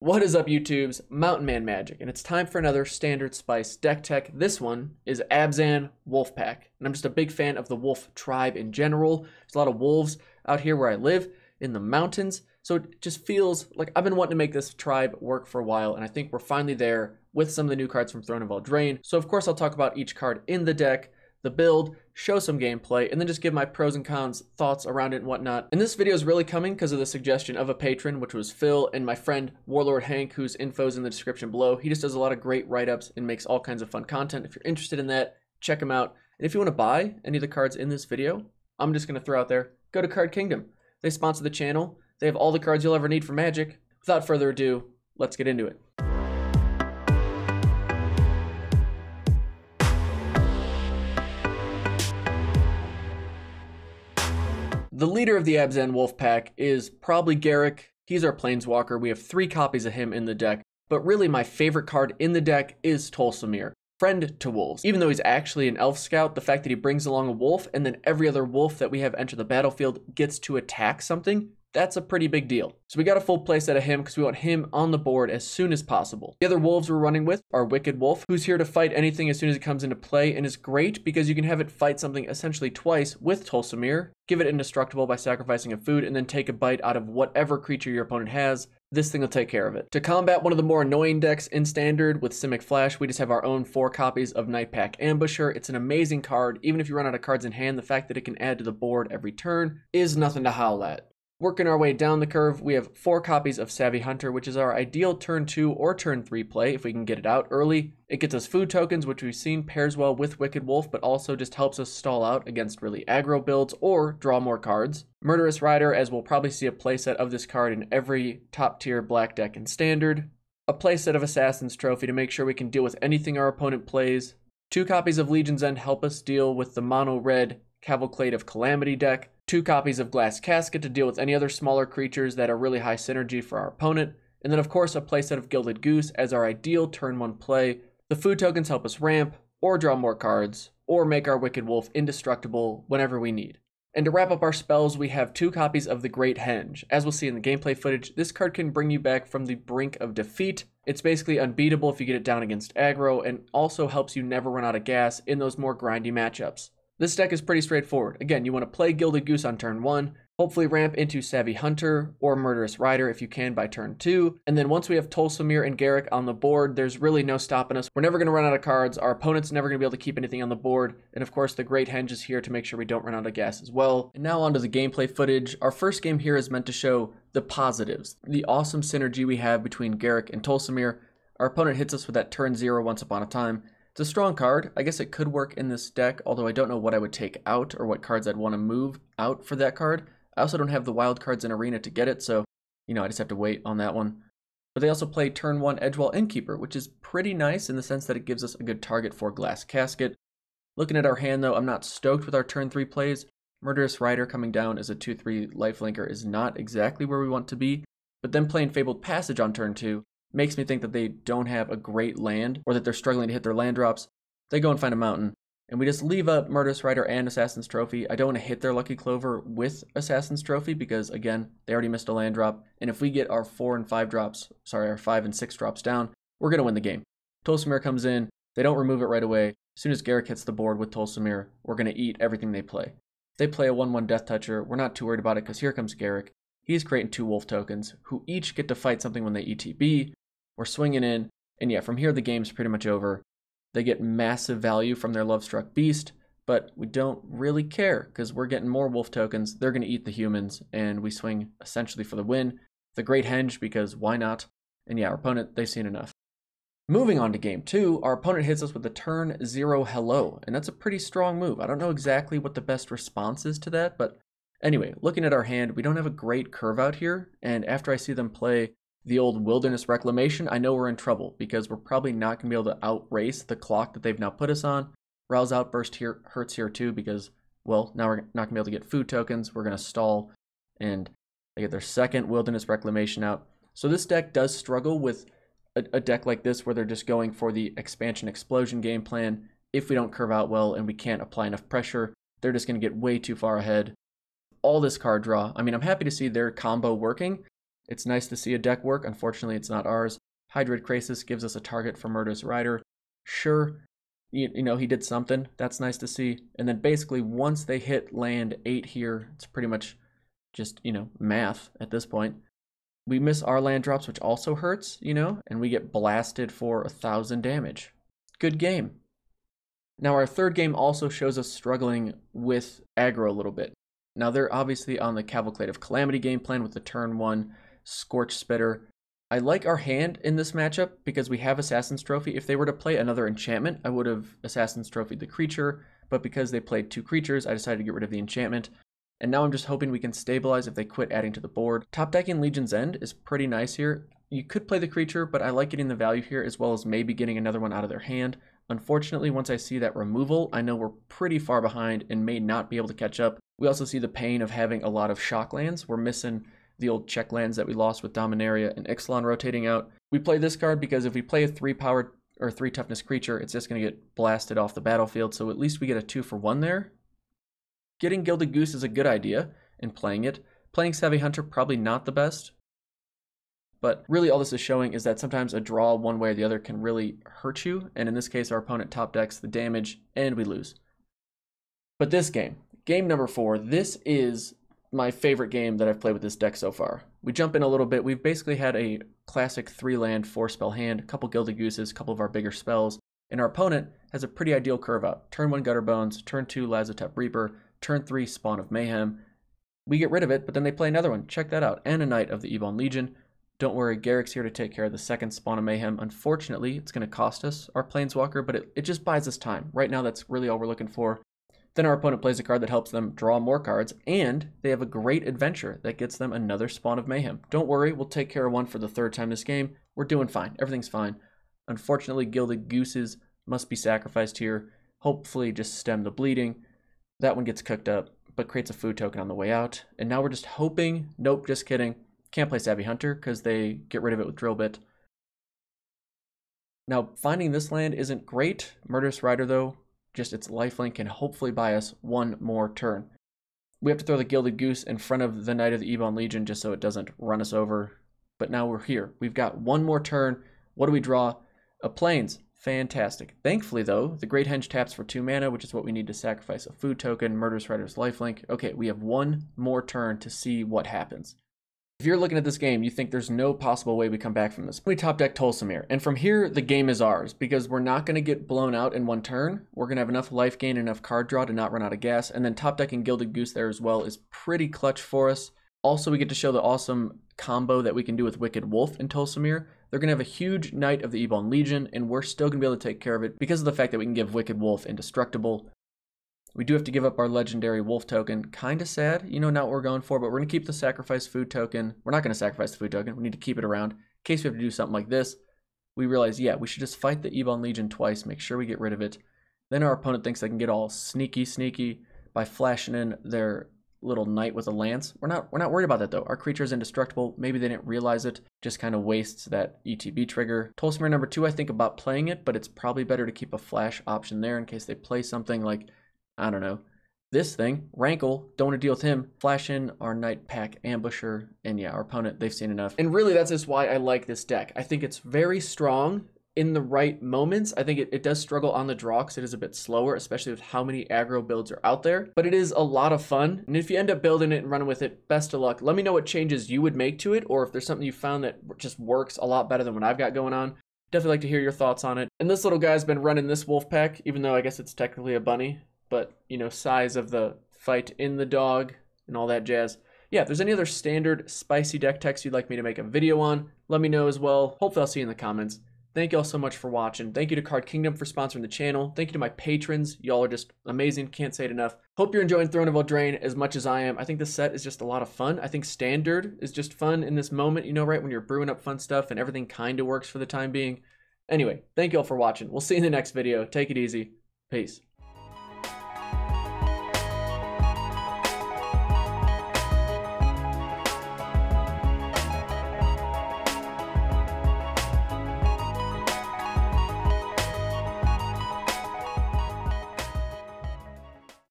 What is up, YouTube's Mountain Man Magic, and it's time for another Standard Spice deck tech. This one is Abzan Wolf Pack, and I'm just a big fan of the wolf tribe in general. There's a lot of wolves out here where I live in the mountains, so it just feels like I've been wanting to make this tribe work for a while, and I think we're finally there with some of the new cards from Throne of Eldraine. So of course I'll talk about each card in the deck, the build, show some gameplay, and then just give my pros and cons, thoughts around it and whatnot. And this video is really coming because of the suggestion of a patron, which was Phil, and my friend Warlord Hank, whose info is in the description below. He just does a lot of great write-ups and makes all kinds of fun content. If you're interested in that, check him out. And if you want to buy any of the cards in this video, I'm just going to throw out there, go to Card Kingdom. They sponsor the channel. They have all the cards you'll ever need for Magic. Without further ado, let's get into it. The leader of the Abzan Wolf Pack is probably Garruk. He's our Planeswalker. We have 3 copies of him in the deck, but really my favorite card in the deck is Tolsimir, friend to wolves. Even though he's actually an elf scout, the fact that he brings along a wolf and then every other wolf that we have enter the battlefield gets to attack something, that's a pretty big deal. So we got a full playset of him because we want him on the board as soon as possible. The other wolves we're running with are Wicked Wolf, who's here to fight anything as soon as it comes into play, and is great because you can have it fight something essentially twice with Tolsimir, give it indestructible by sacrificing a food, and then take a bite out of whatever creature your opponent has. This thing will take care of it. To combat one of the more annoying decks in Standard with Simic Flash, we just have our own 4 copies of Nightpack Ambusher. It's an amazing card. Even if you run out of cards in hand, the fact that it can add to the board every turn is nothing to howl at. Working our way down the curve, we have 4 copies of Savvy Hunter, which is our ideal turn 2 or turn 3 play if we can get it out early. It gets us food tokens, which we've seen pairs well with Wicked Wolf, but also just helps us stall out against really aggro builds or draw more cards. Murderous Rider, as we'll probably see a playset of this card in every top tier black deck in Standard. A playset of Assassin's Trophy to make sure we can deal with anything our opponent plays. 2 copies of Legion's End help us deal with the mono red Cavalcade of Calamity deck. 2 copies of Glass Casket to deal with any other smaller creatures that are really high synergy for our opponent. And then of course a playset of Gilded Goose as our ideal turn 1 play. The food tokens help us ramp, or draw more cards, or make our Wicked Wolf indestructible whenever we need. And to wrap up our spells, we have 2 copies of the Great Henge. As we'll see in the gameplay footage, this card can bring you back from the brink of defeat. It's basically unbeatable if you get it down against aggro, and also helps you never run out of gas in those more grindy matchups. This deck is pretty straightforward. Again, you want to play Gilded Goose on turn 1, hopefully ramp into Savvy Hunter or Murderous Rider if you can by turn 2, and then once we have Tolsimir and Garruk on the board, there's really no stopping us. We're never going to run out of cards, our opponent's never going to be able to keep anything on the board, and of course the Great Henge is here to make sure we don't run out of gas as well. And now onto the gameplay footage. Our first game here is meant to show the positives, the awesome synergy we have between Garruk and Tolsimir. Our opponent hits us with that turn 0 once upon a time. It's a strong card. I guess it could work in this deck, although I don't know what I would take out or what cards I'd want to move out for that card. I also don't have the wild cards in Arena to get it, so, I just have to wait on that one. But they also play turn 1 Edgewall Innkeeper, which is pretty nice in the sense that it gives us a good target for Glass Casket. Looking at our hand, though, I'm not stoked with our turn 3 plays. Murderous Rider coming down as a 2/3 lifelinker is not exactly where we want to be, but then playing Fabled Passage on turn 2 makes me think that they don't have a great land, or that they're struggling to hit their land drops. They go and find a mountain, and we just leave up Murderous Rider and Assassin's Trophy. I don't want to hit their Lucky Clover with Assassin's Trophy because, again, they already missed a land drop, and if we get our 4 and 5 drops, our 5 and 6 drops down, we're going to win the game. Tolsimir comes in, they don't remove it right away. As soon as Garruk hits the board with Tolsimir, we're going to eat everything they play. If they play a 1/1 Death Toucher, we're not too worried about it because here comes Garruk. He's creating 2 wolf tokens, who each get to fight something when they ETB. We're swinging in, and yeah, from here the game's pretty much over. They get massive value from their Lovestruck Beast, but we don't really care because we're getting more wolf tokens. They're going to eat the humans, and we swing essentially for the win. The Great Henge, because why not? And yeah, our opponent, they've seen enough. Moving on to game 2, our opponent hits us with the turn 0 Hello, and that's a pretty strong move. I don't know exactly what the best response is to that, but anyway, looking at our hand, we don't have a great curve out here, and after I see them play the old Wilderness Reclamation, I know we're in trouble because we're probably not going to be able to outrace the clock that they've now put us on. Rouse Outburst here hurts here too because, well, now we're not going to be able to get food tokens. We're going to stall, and they get their second Wilderness Reclamation out. So this deck does struggle with a deck like this where they're just going for the Expansion Explosion game plan. If we don't curve out well and we can't apply enough pressure, they're just going to get way too far ahead. All this card draw, I mean, I'm happy to see their combo working. It's nice to see a deck work. Unfortunately, it's not ours. Hydroid Krasis gives us a target for Murderous Rider. Sure, you know, he did something. That's nice to see. And then basically once they hit land 8 here, it's pretty much just, you know, math at this point. We miss our land drops, which also hurts, you know, and we get blasted for 1,000 damage. Good game. Now our third game also shows us struggling with aggro a little bit. Now they're obviously on the Cavalcade of Calamity game plan with the turn 1 Scorch Spitter. I like our hand in this matchup because we have Assassin's Trophy. If they were to play another enchantment, I would have Assassin's Trophy'd the creature, but because they played 2 creatures, I decided to get rid of the enchantment. And now I'm just hoping we can stabilize if they quit adding to the board. Top decking Legion's End is pretty nice here. You could play the creature, but I like getting the value here as well as maybe getting another one out of their hand. Unfortunately, once I see that removal, I know we're pretty far behind and may not be able to catch up. We also see the pain of having a lot of shock lands. We're missing the old check lands that we lost with Dominaria and Ixalan rotating out. We play this card because if we play a 3-powered or 3-toughness creature, it's just going to get blasted off the battlefield, so at least we get a 2-for-1 there. Getting Gilded Goose is a good idea in playing it. Playing Savvy Hunter, probably not the best. But really all this is showing is that sometimes a draw one way or the other can really hurt you, and in this case our opponent top decks the damage and we lose. But this game, game number 4, this is my favorite game that I've played with this deck so far. We jump in a little bit. We've basically had a classic 3-land 4-spell hand, a couple Gilded Gooses, a couple of our bigger spells, and our opponent has a pretty ideal curve out. Turn 1 Gutter Bones, turn 2 Lazotep Reaper, turn 3 Spawn of Mayhem. We get rid of it, but then they play another one. Check that out. And a Knight of the Ebon Legion. Don't worry, Garruk's here to take care of the second Spawn of Mayhem. Unfortunately, it's going to cost us our Planeswalker, but it just buys us time. Right now, that's really all we're looking for. Then our opponent plays a card that helps them draw more cards, and they have a great adventure that gets them another Spawn of Mayhem. Don't worry, we'll take care of one for the 3rd time this game. We're doing fine. Everything's fine. Unfortunately, Gilded Gooses must be sacrificed here. Hopefully just stem the bleeding. That one gets cooked up, but creates a food token on the way out. And now we're just hoping, nope, just kidding. Can't play Savvy Hunter because they get rid of it with Drill Bit. Now, finding this land isn't great. Murderous Rider, though, just its lifelink can hopefully buy us one more turn. We have to throw the Gilded Goose in front of the Knight of the Ebon Legion just so it doesn't run us over. But now we're here. We've got one more turn. What do we draw? A Plains. Fantastic. Thankfully, though, the Great Henge taps for 2 mana, which is what we need to sacrifice a food token. Murderous Rider's lifelink. Okay, we have one more turn to see what happens. If you're looking at this game, you think there's no possible way we come back from this. We top deck Tolsimir, and from here, the game is ours, because we're not going to get blown out in one turn. We're going to have enough life gain and enough card draw to not run out of gas, and then top decking Gilded Goose there as well is pretty clutch for us. Also, we get to show the awesome combo that we can do with Wicked Wolf and Tolsimir. They're going to have a huge Knight of the Ebon Legion, and we're still going to be able to take care of it because of the fact that we can give Wicked Wolf Indestructible. We do have to give up our legendary wolf token. Kind of sad, you know, not what we're going for, but we're going to keep the sacrifice food token. We're not going to sacrifice the food token. We need to keep it around in case we have to do something like this. We realize, yeah, we should just fight the Ebon Legion twice, make sure we get rid of it. Then our opponent thinks they can get all sneaky by flashing in their little knight with a lance. We're not worried about that, though. Our creature is indestructible. Maybe they didn't realize it. Just kind of wastes that ETB trigger. Tolsimir number 2, I think about playing it, but it's probably better to keep a flash option there in case they play something like, I don't know, this thing, Rankle, don't want to deal with him. Flash in our Knight Pack Ambusher, and yeah, our opponent, they've seen enough. And really, that's just why I like this deck. I think it's very strong in the right moments. I think it does struggle on the draw because it is a bit slower, especially with how many aggro builds are out there. But it is a lot of fun, and if you end up building it and running with it, best of luck. Let me know what changes you would make to it, or if there's something you found that just works a lot better than what I've got going on. Definitely like to hear your thoughts on it. And this little guy's been running this wolf pack, even though I guess it's technically a bunny. But, you know, size of the fight in the dog and all that jazz. Yeah, if there's any other standard spicy deck techs you'd like me to make a video on, let me know as well. Hopefully I'll see you in the comments. Thank you all so much for watching. Thank you to Card Kingdom for sponsoring the channel. Thank you to my patrons. Y'all are just amazing. Can't say it enough. Hope you're enjoying Throne of Eldraine as much as I am. I think this set is just a lot of fun. I think standard is just fun in this moment, you know, right? When you're brewing up fun stuff and everything kind of works for the time being. Anyway, thank you all for watching. We'll see you in the next video. Take it easy. Peace.